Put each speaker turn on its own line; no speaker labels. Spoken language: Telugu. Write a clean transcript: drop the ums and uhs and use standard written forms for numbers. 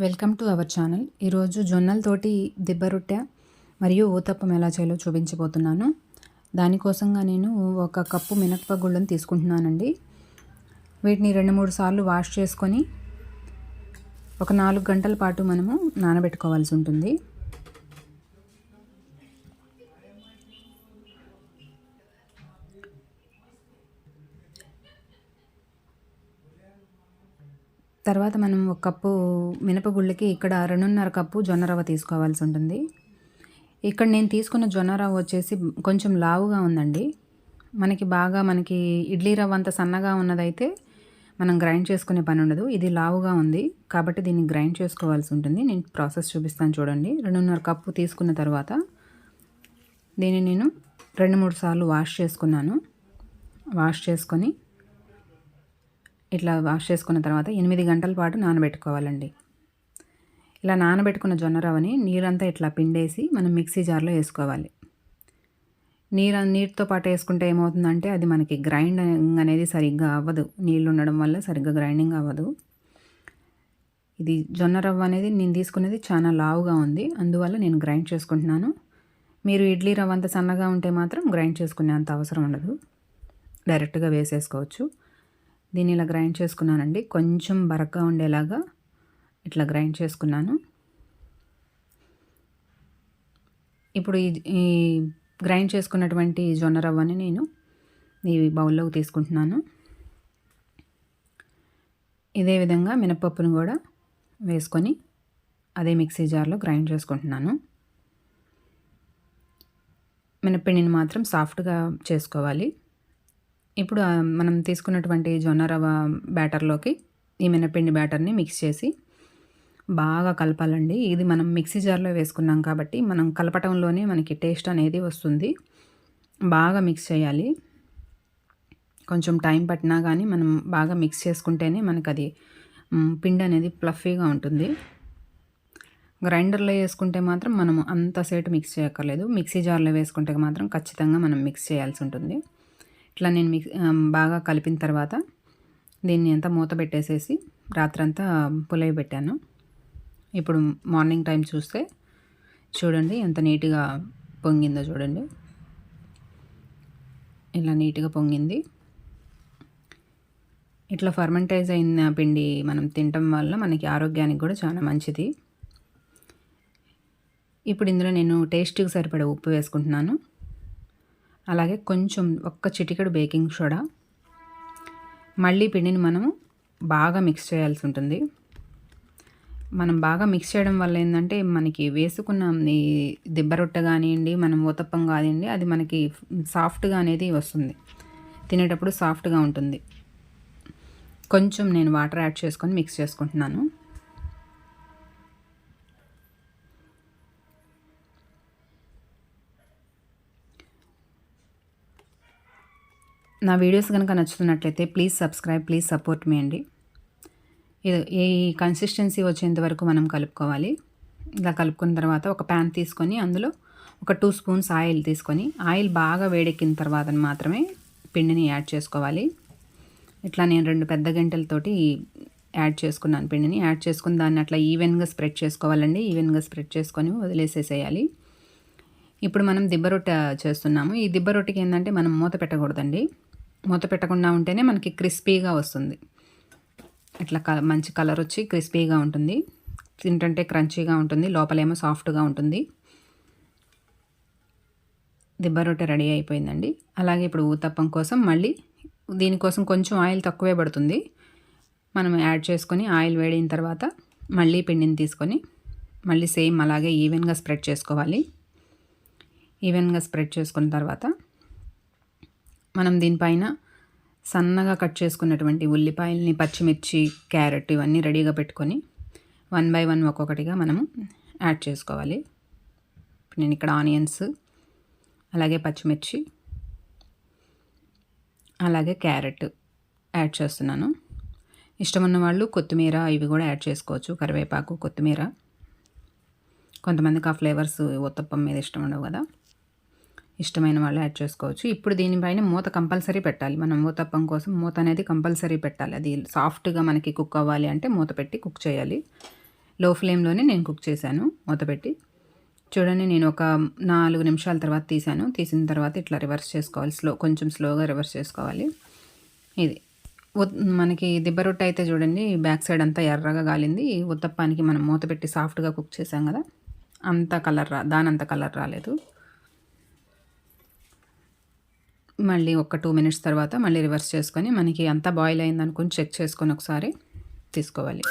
Welcome to our channel. ఈరోజు జొన్నలతోటి దిబ్బ రొట్టె మరియు ఊతప్పం ఎలా చేయాలో చూపించబోతున్నాను. దానికోసంగా నేను 1 కప్పు మినపగుళ్ళను తీసుకుంటున్నానండి. వీటిని 2-3 సార్లు వాష్ చేసుకొని ఒక 4 గంటల పాటు మనము నానబెట్టుకోవాల్సి ఉంటుంది. తర్వాత మనం 1 కప్పు మినపగుళ్ళకి ఇక్కడ 2.5 కప్పు జొన్న రవ్వ తీసుకోవాల్సి ఉంటుంది. ఇక్కడ నేను తీసుకున్న జొన్న రవ్వ వచ్చేసి కొంచెం లావుగా ఉందండి. మనకి ఇడ్లీ రవ్వ అంత సన్నగా ఉన్నదైతే మనం గ్రైండ్ చేసుకునే పని ఉండదు. ఇది లావుగా ఉంది కాబట్టి దీన్ని గ్రైండ్ చేసుకోవాల్సి ఉంటుంది. నేను ప్రాసెస్ చూపిస్తాను చూడండి. 2.5 కప్పు తీసుకున్న తర్వాత దీన్ని నేను 2-3 సార్లు వాష్ చేసుకున్నాను. వాష్ చేసుకొని ఇట్లా వాష్ చేసుకున్న తర్వాత 8 గంటల పాటు నానబెట్టుకోవాలండి. ఇలా నానబెట్టుకున్న జొన్న రవ్వని నీరంతా ఇట్లా పిండేసి మనం మిక్సీ జార్లో వేసుకోవాలి. నీటితో పాటు వేసుకుంటే ఏమవుతుందంటే అది మనకి గ్రైండింగ్ అనేది సరిగ్గా అవ్వదు. నీళ్ళు ఉండడం వల్ల సరిగ్గా గ్రైండింగ్ అవ్వదు. ఇది జొన్న రవ్వ అనేది నేను తీసుకునేది చాలా లావుగా ఉంది, అందువల్ల నేను గ్రైండ్ చేసుకుంటున్నాను. మీరు ఇడ్లీ రవ్వ అంత సన్నగా ఉంటే మాత్రం గ్రైండ్ చేసుకునే అంత అవసరం ఉండదు, డైరెక్ట్గా వేసేసుకోవచ్చు. దీన్ని ఇలా గ్రైండ్ చేసుకున్నానండి. కొంచెం బరకగా ఉండేలాగా ఇట్లా గ్రైండ్ చేసుకున్నాను. ఇప్పుడు ఈ గ్రైండ్ చేసుకున్నటువంటి జొన్న రవ్వని నేను ఈ బౌల్లోకి తీసుకుంటున్నాను. ఇదే విధంగా మినపప్పును కూడా వేసుకొని అదే మిక్సీ జార్లో గ్రైండ్ చేసుకుంటున్నాను. మినప్పిండిని మాత్రం సాఫ్ట్గా చేసుకోవాలి. ఇప్పుడు మనం తీసుకున్నటువంటి జొన్న రవ్వ బ్యాటర్లోకి ఈ మినపిండి బ్యాటర్ని మిక్స్ చేసి బాగా కలపాలండి. ఇది మనం మిక్సీ జార్లో వేసుకున్నాం కాబట్టి మనం కలపటంలోనే మనకి టేస్ట్ అనేది వస్తుంది. బాగా మిక్స్ చేయాలి. కొంచెం టైం పట్టినా కానీ మనం బాగా మిక్స్ చేసుకుంటేనే మనకు అది పిండి అనేది ఫ్లఫీగా ఉంటుంది. గ్రైండర్లో వేసుకుంటే మాత్రం మనం అంతసేపు మిక్స్ చేయక్కర్లేదు. మిక్సీ జార్లో వేసుకుంటే మాత్రం ఖచ్చితంగా మనం మిక్స్ చేయాల్సి ఉంటుంది. ఇట్లా నేను బాగా కలిపిన తర్వాత దీన్ని అంతా మూత పెట్టేసేసి రాత్రంతా పులియబెట్టాను. ఇప్పుడు మార్నింగ్ టైం చూస్తే చూడండి ఎంత నీట్గా పొంగిందో చూడండి. ఇలా నీట్గా పొంగింది. ఇట్లా ఫర్మెంటైజ్ అయిన పిండి మనం తినటం వల్ల మనకి ఆరోగ్యానికి కూడా చాలా మంచిది. ఇప్పుడు ఇందులో నేను టేస్ట్కి సరిపడే ఉప్పు వేసుకుంటున్నాను. అలాగే కొంచెం ఒక్క చిటికెడు బేకింగ్ సోడా. మళ్ళీ పిండిని మనము బాగా మిక్స్ చేయాల్సి ఉంటుంది. మనం బాగా మిక్స్ చేయడం వల్ల ఏంటంటే మనకి వేసుకున్న ఈ దిబ్బ రొట్టె కానివ్వండి, మనం ఊతప్పం కానివ్వండి, అది మనకి సాఫ్ట్గా అనేది వస్తుంది. తినేటప్పుడు సాఫ్ట్గా ఉంటుంది. కొంచెం నేను వాటర్ యాడ్ చేసుకొని మిక్స్ చేసుకుంటున్నాను. నా వీడియోస్ కనుక నచ్చుతున్నట్లయితే ప్లీజ్ సబ్స్క్రైబ్, ప్లీజ్ సపోర్ట్ మీ అండి. ఈ కన్సిస్టెన్సీ వచ్చేంత వరకు మనం కలుపుకోవాలి. ఇలా కలుపుకున్న తర్వాత ఒక ప్యాన్ తీసుకొని అందులో ఒక 2 స్పూన్స్ ఆయిల్ తీసుకొని ఆయిల్ బాగా వేడెక్కిన తర్వాత మాత్రమే పిండిని యాడ్ చేసుకోవాలి. ఇట్లా నేను 2 పెద్ద గంటెలతోటి యాడ్ చేసుకున్నాను. పిండిని యాడ్ చేసుకుని దాన్ని అట్లా ఈవెన్గా స్ప్రెడ్ చేసుకోవాలండి. ఈవెన్గా స్ప్రెడ్ చేసుకొని వదిలేసేసేయాలి. ఇప్పుడు మనం దిబ్బ రొట్టె చేస్తున్నాము. ఈ దిబ్బ రొట్టెకి ఏంటంటే మనం మూత పెట్టకూడదండి. మూత పెట్టకుండా ఉంటేనే మనకి క్రిస్పీగా వస్తుంది. ఇట్లా మంచి కలర్ వచ్చి క్రిస్పీగా ఉంటుంది. తింటుంటే క్రంచీగా ఉంటుంది, లోపలేమో సాఫ్ట్గా ఉంటుంది. దిబ్బ రొట్టె రెడీ అయిపోయిందండి. అలాగే ఇప్పుడు ఊతప్పం కోసం మళ్ళీ దీనికోసం కొంచెం ఆయిల్ తక్కువే పడుతుంది. మనం యాడ్ చేసుకొని ఆయిల్ వేడిన తర్వాత మళ్ళీ పిండిని తీసుకొని మళ్ళీ సేమ్ అలాగే ఈవెన్గా స్ప్రెడ్ చేసుకోవాలి. ఈవెన్గా స్ప్రెడ్ చేసుకున్న తర్వాత మనం దీనిపైన సన్నగా కట్ చేసుకున్నటువంటి ఉల్లిపాయలని, పచ్చిమిర్చి, క్యారెట్ ఇవన్నీ రెడీగా పెట్టుకొని 1 బై 1 ఒక్కొక్కటిగా మనము యాడ్ చేసుకోవాలి. నేను ఇక్కడ ఆనియన్స్, అలాగే పచ్చిమిర్చి, అలాగే క్యారెట్ యాడ్ చేస్తున్నాను. ఇష్టం ఉన్న వాళ్ళు కొత్తిమీర ఇవి కూడా యాడ్ చేసుకోవచ్చు. కరివేపాకు, కొత్తిమీర. కొంతమందికి ఆ ఫ్లేవర్స్ ఊతప్పం మీద ఇష్టం ఉండవు కదా, ఇష్టమైన వాళ్ళు యాడ్ చేసుకోవచ్చు. ఇప్పుడు దీనిపైన మూత కంపల్సరీ పెట్టాలి. మనం ఊతప్పం కోసం మూత అనేది కంపల్సరీ పెట్టాలి. అది సాఫ్ట్గా మనకి కుక్ అవ్వాలి అంటే మూత పెట్టి కుక్ చేయాలి. లో ఫ్లేమ్లోనే నేను కుక్ చేశాను మూత పెట్టి. చూడండి నేను ఒక 4 నిమిషాల తర్వాత తీసాను. తీసిన తర్వాత ఇట్లా రివర్స్ చేసుకోవాలి. కొంచెం స్లోగా రివర్స్ చేసుకోవాలి. ఇది మనకి దిబ్బ రొట్టె అయితే చూడండి బ్యాక్ సైడ్ అంతా ఎర్రగా కాలింది. ఉత్తప్పానికి మనం మూత పెట్టి సాఫ్ట్గా కుక్ చేసాం కదా, దానంత కలర్ రాలేదు. మళ్ళీ ఒక 2 మినిట్స్ తర్వాత మళ్ళీ రివర్స్ చేసుకొని మనకి అంతా బాయిల్ అయిందనుకొని చెక్ చేసుకొని ఒకసారి తీసుకోవాలి.